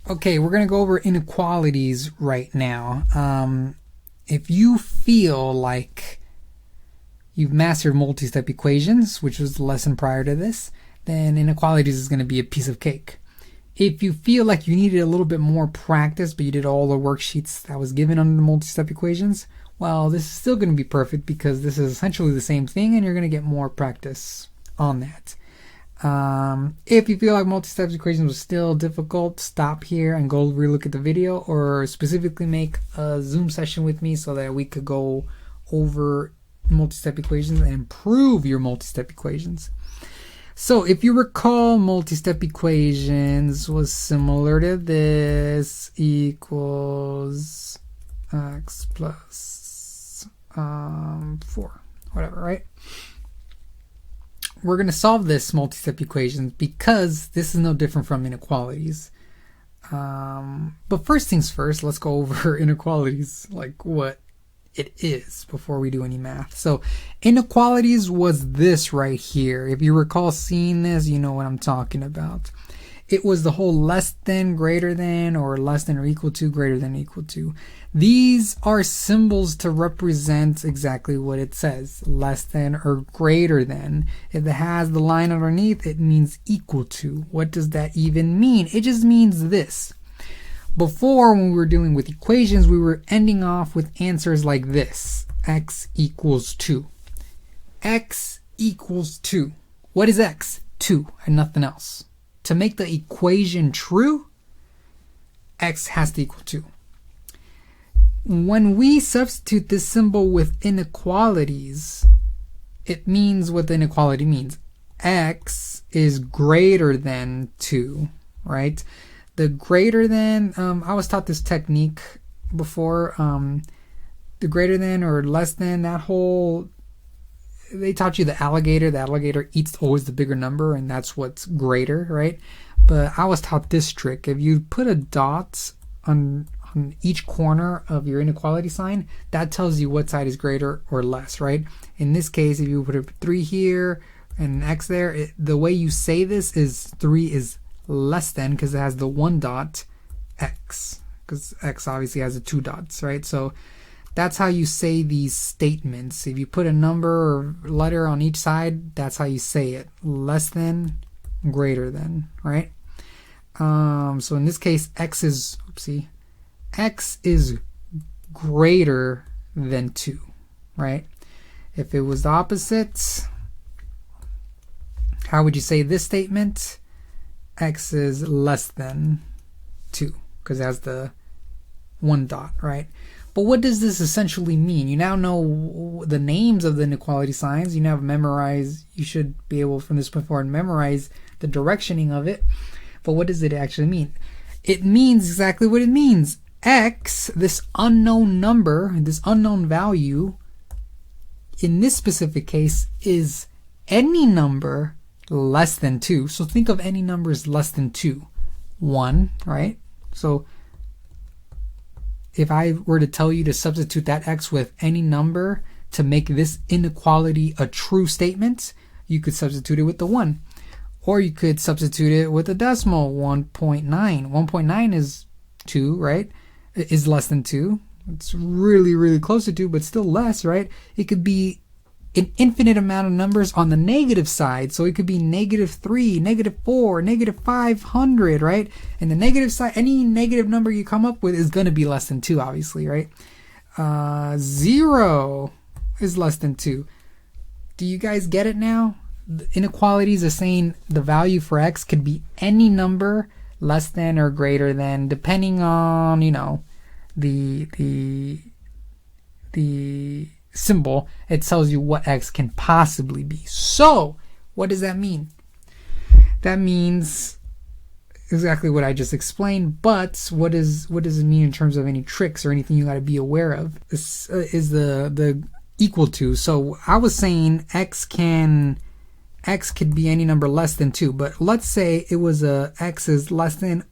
Okay, we're going to go over inequalities right now. If you feel like you've mastered multi-step equations, which was the lesson prior to this, then inequalities is going to be a piece of cake. If you feel like you needed a little bit more practice, but you did all the worksheets that was given under the multi-step equations, well, this is still going to be perfect because this is essentially the same thing and you're going to get more practice on that. If you feel like multi-step equations was still difficult, stop here and go relook at the video, or specifically make a Zoom session with me so that we could go over multi-step equations and improve your multi-step equations. So if you recall, multi-step equations was similar to this: equals x plus 4, whatever, right? We're going to solve this multi-step equation because this is no different from inequalities. But first things first, let's go over inequalities, like what it is, before we do any math. So inequalities was this right here. If you recall seeing this, you know what I'm talking about. It was the whole less than, greater than, or less than or equal to, greater than, equal to. These are symbols to represent exactly what it says, less than or greater than. If it has the line underneath, it means equal to. What does that even mean? It just means this. Before, when we were dealing with equations, we were ending off with answers like this: x equals 2. X equals 2. What is x? 2 and nothing else. To make the equation true, x has to equal 2. When we substitute this symbol with inequalities, it means what the inequality means. X is greater than 2, right? The greater than, I was taught this technique before, the greater than or less than, that whole, they taught you the alligator eats always the bigger number, and that's what's greater, right? But I was taught this trick. If you put a dot on each corner of your inequality sign, that tells you what side is greater or less, right? In this case, if you put a 3 here and an x there, the way you say this is 3 is less than, because it has the 1 dot x, because x obviously has the 2 dots, right? So that's how you say these statements. If you put a number or letter on each side, that's how you say it: less than, greater than, right? So in this case, x is greater than 2, right? If it was the opposite, how would you say this statement? X is less than 2, because it has the 1 dot, right? But what does this essentially mean? You now know the names of the inequality signs. You now have memorized, you should be able from this point forward memorize the directioning of it. But what does it actually mean? It means exactly what it means. X, this unknown number, this unknown value, in this specific case, is any number less than 2. So think of any numbers less than 2. 1, right? So if I were to tell you to substitute that x with any number to make this inequality a true statement, you could substitute it with the 1. Or you could substitute it with a decimal, 1.9. 1.9 is 2, right? Is less than 2. It's really, really close to 2, but still less, right? It could be an infinite amount of numbers on the negative side. So it could be -3, -4, -500, right? And the negative side, any negative number you come up with is going to be less than 2, obviously, right? 0 is less than 2. Do you guys get it now? The inequalities are saying the value for x could be any number less than or greater than, depending on, you know, the symbol. It tells you what x can possibly be. So what does that mean? That means exactly what I just explained, but what does it mean in terms of any tricks or anything you got to be aware of? This is the equal to. So I was saying x could be any number less than 2, but let's say it was x is less than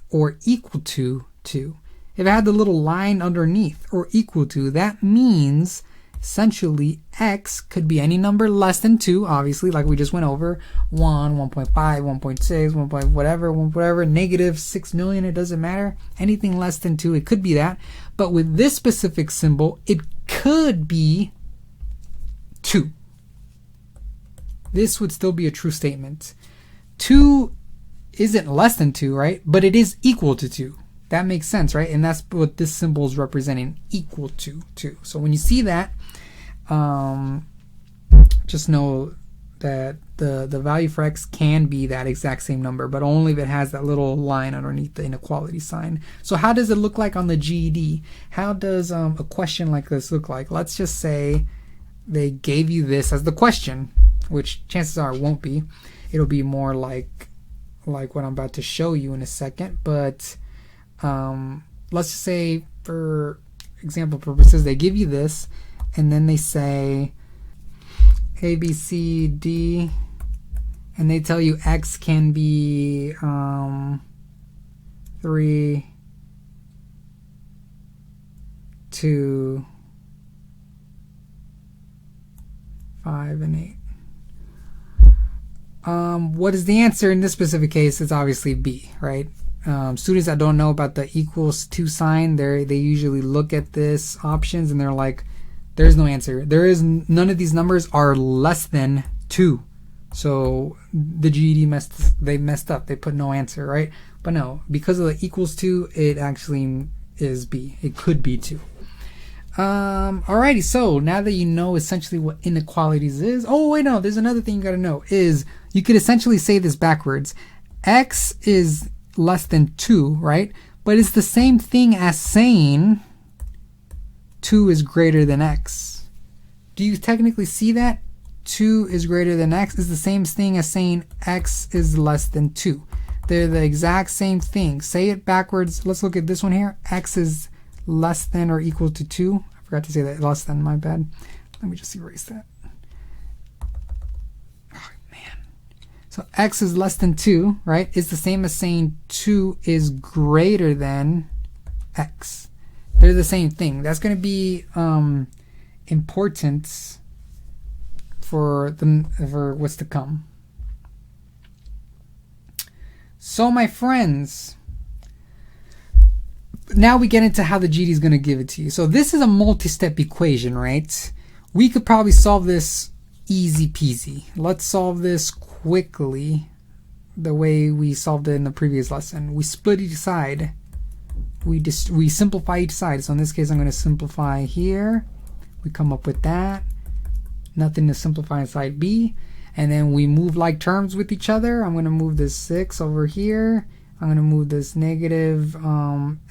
or equal to 2. If it had the little line underneath, or equal to, that means essentially x could be any number less than 2, obviously, like we just went over. 1, 1.5, 1.6, 1. Whatever, negative 6 million, it doesn't matter. Anything less than 2, it could be that. But with this specific symbol, it could be 2. This would still be a true statement. 2 isn't less than 2, right? But it is equal to 2. That makes sense, right? And that's what this symbol is representing, equal to 2. So when you see that, just know that the value for x can be that exact same number, but only if it has that little line underneath the inequality sign. So how does it look like on the GED? How does a question like this look like? Let's just say they gave you this as the question, which chances are it won't be. It'll be more like what I'm about to show you in a second. But let's just say, for example purposes, they give you this, and then they say A, B, C, D, and they tell you x can be 3, 2, 5, and 8. What is the answer in this specific case? It's obviously B, right? Students that don't know about the equals to sign, they usually look at this options and they're like, there's no answer. None of these numbers are less than 2. So the GED messed up. They put no answer, right? But no, because of the equals to, it actually is B. It could be 2. Alrighty, so now that you know essentially what inequalities is, oh wait, no, there's another thing you gotta know, is you could essentially say this backwards. X is less than 2, right? But it's the same thing as saying 2 is greater than x. Do you technically see that? 2 is greater than x is the same thing as saying x is less than 2. They're the exact same thing. Say it backwards. Let's look at this one here. X is less than or equal to 2. I forgot to say that, less than, my bad. Let me just erase that. Oh, man. So x is less than 2, right? It's the same as saying 2 is greater than x. They're the same thing. That's going to be important for what's to come. So my friends, now we get into how the GD is going to give it to you. So this is a multi-step equation, right? We could probably solve this easy peasy. Let's solve this quickly the way we solved it in the previous lesson. We split each side. We simplify each side. So in this case, I'm going to simplify here. We come up with that. Nothing to simplify in side B. And then we move like terms with each other. I'm going to move this 6 over here. I'm going to move this negative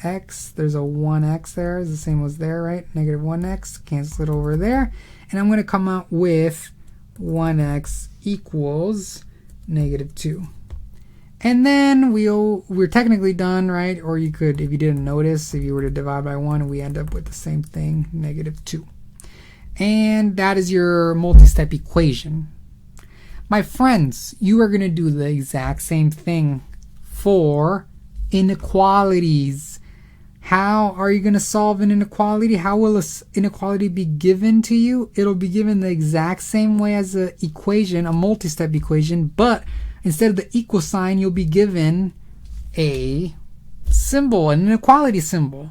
x. There's a 1x there. It's the same as there, right? Negative 1x. Cancel it over there. And I'm going to come out with 1x equals negative 2. And then we're technically done, right? Or you could, if you didn't notice, if you were to divide by 1, we end up with the same thing, negative 2. And that is your multi-step equation. My friends, you are going to do the exact same thing for inequalities. How are you going to solve an inequality? How will an inequality be given to you? It'll be given the exact same way as an equation, a multi-step equation, but instead of the equal sign, you'll be given a symbol, an inequality symbol.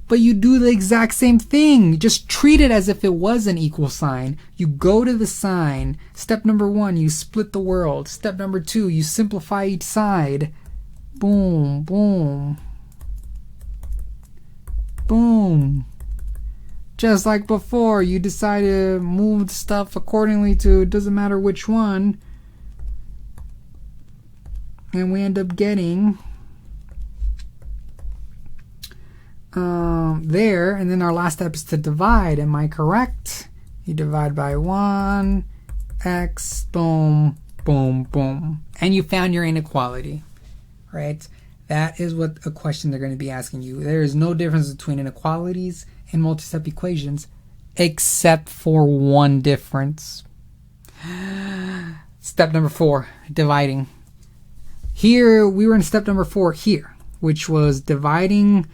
But you do the exact same thing. Just treat it as if it was an equal sign. You go to the sign. Step number 1, you split the world. Step number 2, you simplify each side. Boom, boom, boom. Just like before, you decide to move stuff accordingly to, it doesn't matter which one. And we end up getting there, and then our last step is to divide. Am I correct? You divide by 1, x, boom, boom, boom, and you found your inequality, right? That is what a question they're going to be asking you. There is no difference between inequalities and multi-step equations except for one difference. Step number 4, dividing. Here we were in step number 4 here, which was dividing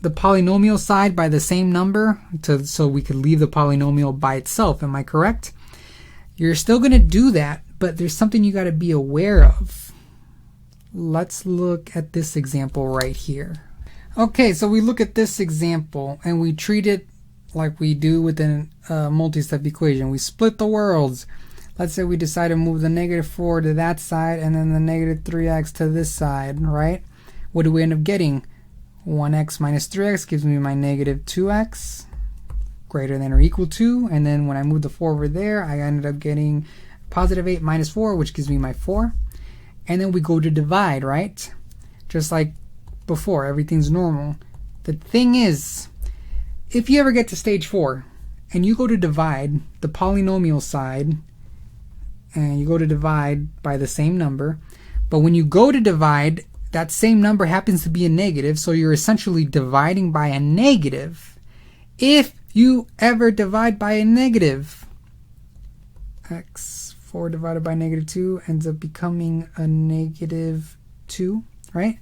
the the polynomial side by the same number so we could leave the polynomial by itself. Am I correct? You're still going to do that, but there's something you got to be aware of. Let's look at this example right here. Okay, so we look at this example and we treat it like we do with a multi-step equation. We split the worlds. Let's say we decide to move the -4 to that side and then the -3x to this side, right? What do we end up getting? 1x minus 3x gives me my -2x greater than or equal to, and then when I move the 4 over there, I ended up getting +8 minus 4, which gives me my 4. And then we go to divide, right? Just like before, everything's normal. The thing is, if you ever get to stage 4 and you go to divide the polynomial side, and you go to divide by the same number, but when you go to divide, that same number happens to be a negative, so you're essentially dividing by a negative. If you ever divide by a negative, x4 divided by -2 ends up becoming a -2, right?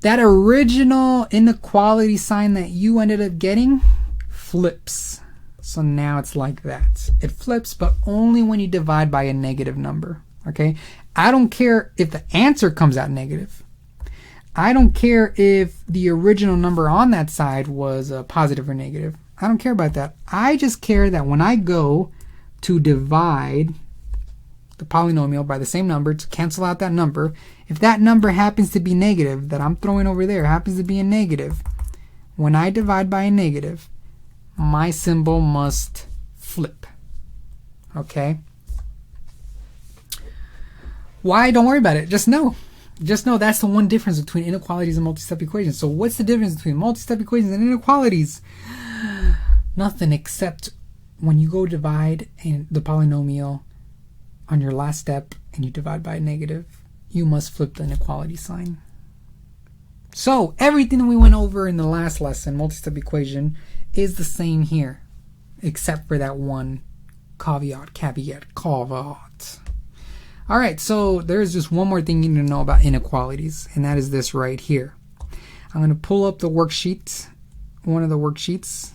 That original inequality sign that you ended up getting flips. So now it's like that. It flips, but only when you divide by a negative number, okay? I don't care if the answer comes out negative. I don't care if the original number on that side was a positive or negative. I don't care about that. I just care that when I go to divide the polynomial by the same number to cancel out that number, if that number happens to be negative, that I'm throwing over there happens to be a negative, when I divide by a negative, my symbol must flip. Okay? Why? Don't worry about it. Just know. Just know that's the one difference between inequalities and multi-step equations. So what's the difference between multi-step equations and inequalities? Nothing, except when you go divide in the polynomial on your last step and you divide by a negative, you must flip the inequality sign. So everything that we went over in the last lesson, multi-step equation, is the same here, except for that one caveat. All right, so there's just one more thing you need to know about inequalities, and that is this right here. I'm going to pull up the worksheet, one of the worksheets.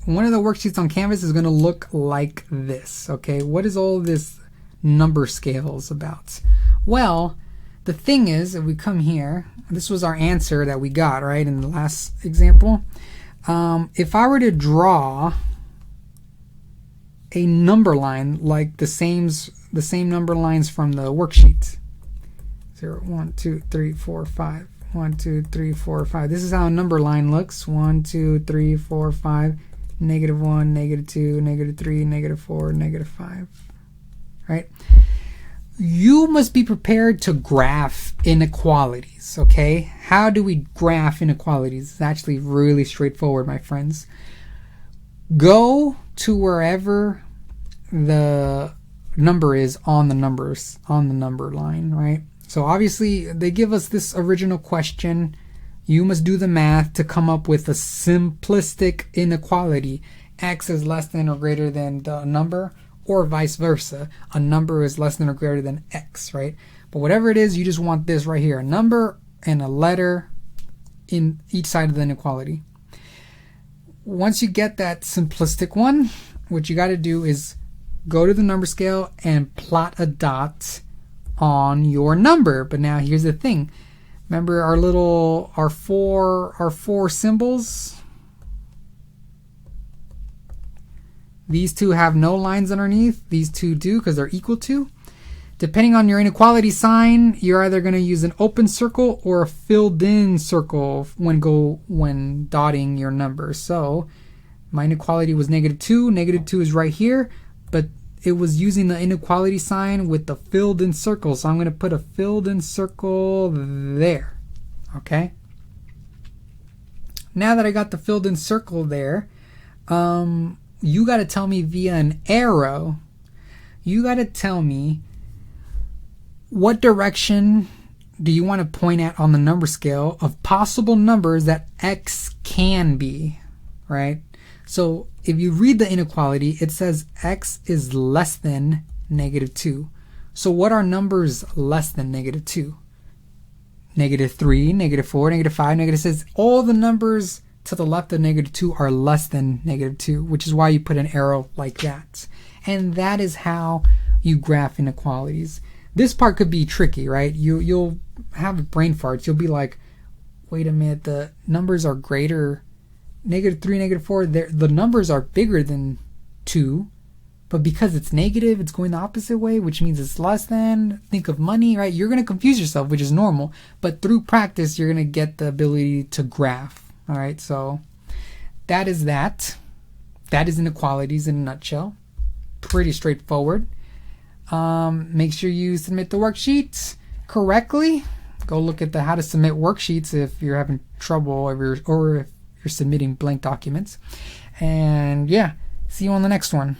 One of the worksheets on Canvas is going to look like this, okay? What is all this number scales about? Well, the thing is, if we come here, this was our answer that we got, right, in the last example. If I were to draw a number line like the same number lines from the worksheet, 0, 1, 2, 3, 4, 5, 1, 2, 3, 4, 5. This is how a number line looks. 1, 2, 3, 4, 5, -1, -2, -3, -4, -5, right? You must be prepared to graph inequalities, okay? How do we graph inequalities? It's actually really straightforward, my friends. Go to wherever the number is on the number line, right? So obviously they give us this original question. You must do the math to come up with a simplistic inequality. X is less than or greater than the number, or vice versa. A number is less than or greater than X, right? But whatever it is, you just want this right here, a number and a letter in each side of the inequality. Once you get that simplistic one, what you got to do is go to the number scale and plot a dot on your number. But now here's the thing. Remember our four symbols? These two have no lines underneath. These two do because they're equal to. Depending on your inequality sign, you're either going to use an open circle or a filled in circle when dotting your number. So my inequality was -2. -2 is right here, but it was using the inequality sign with the filled in circle. So I'm going to put a filled in circle there. Okay. Now that I got the filled in circle there, you got to tell me via an arrow, you got to tell me what direction do you want to point at on the number scale of possible numbers that X can be, right? So if you read the inequality, it says X is less than -2. So what are numbers less than -2? -3, -4, -5, -6. All the numbers to the left of -2 are less than -2, which is why you put an arrow like that. And that is how you graph inequalities. This part could be tricky, right? You'll have brain farts. You'll be like, wait a minute, the numbers are greater. -3, -4, the numbers are bigger than 2, but because it's negative, it's going the opposite way, which means it's less than. Think of money, right? You're going to confuse yourself, which is normal, but through practice, you're going to get the ability to graph. All right, so that is that. That is inequalities in a nutshell. Pretty straightforward. Make sure you submit the worksheets correctly. Go look at the how to submit worksheets if you're having trouble or if you're submitting blank documents. And yeah, see you on the next one.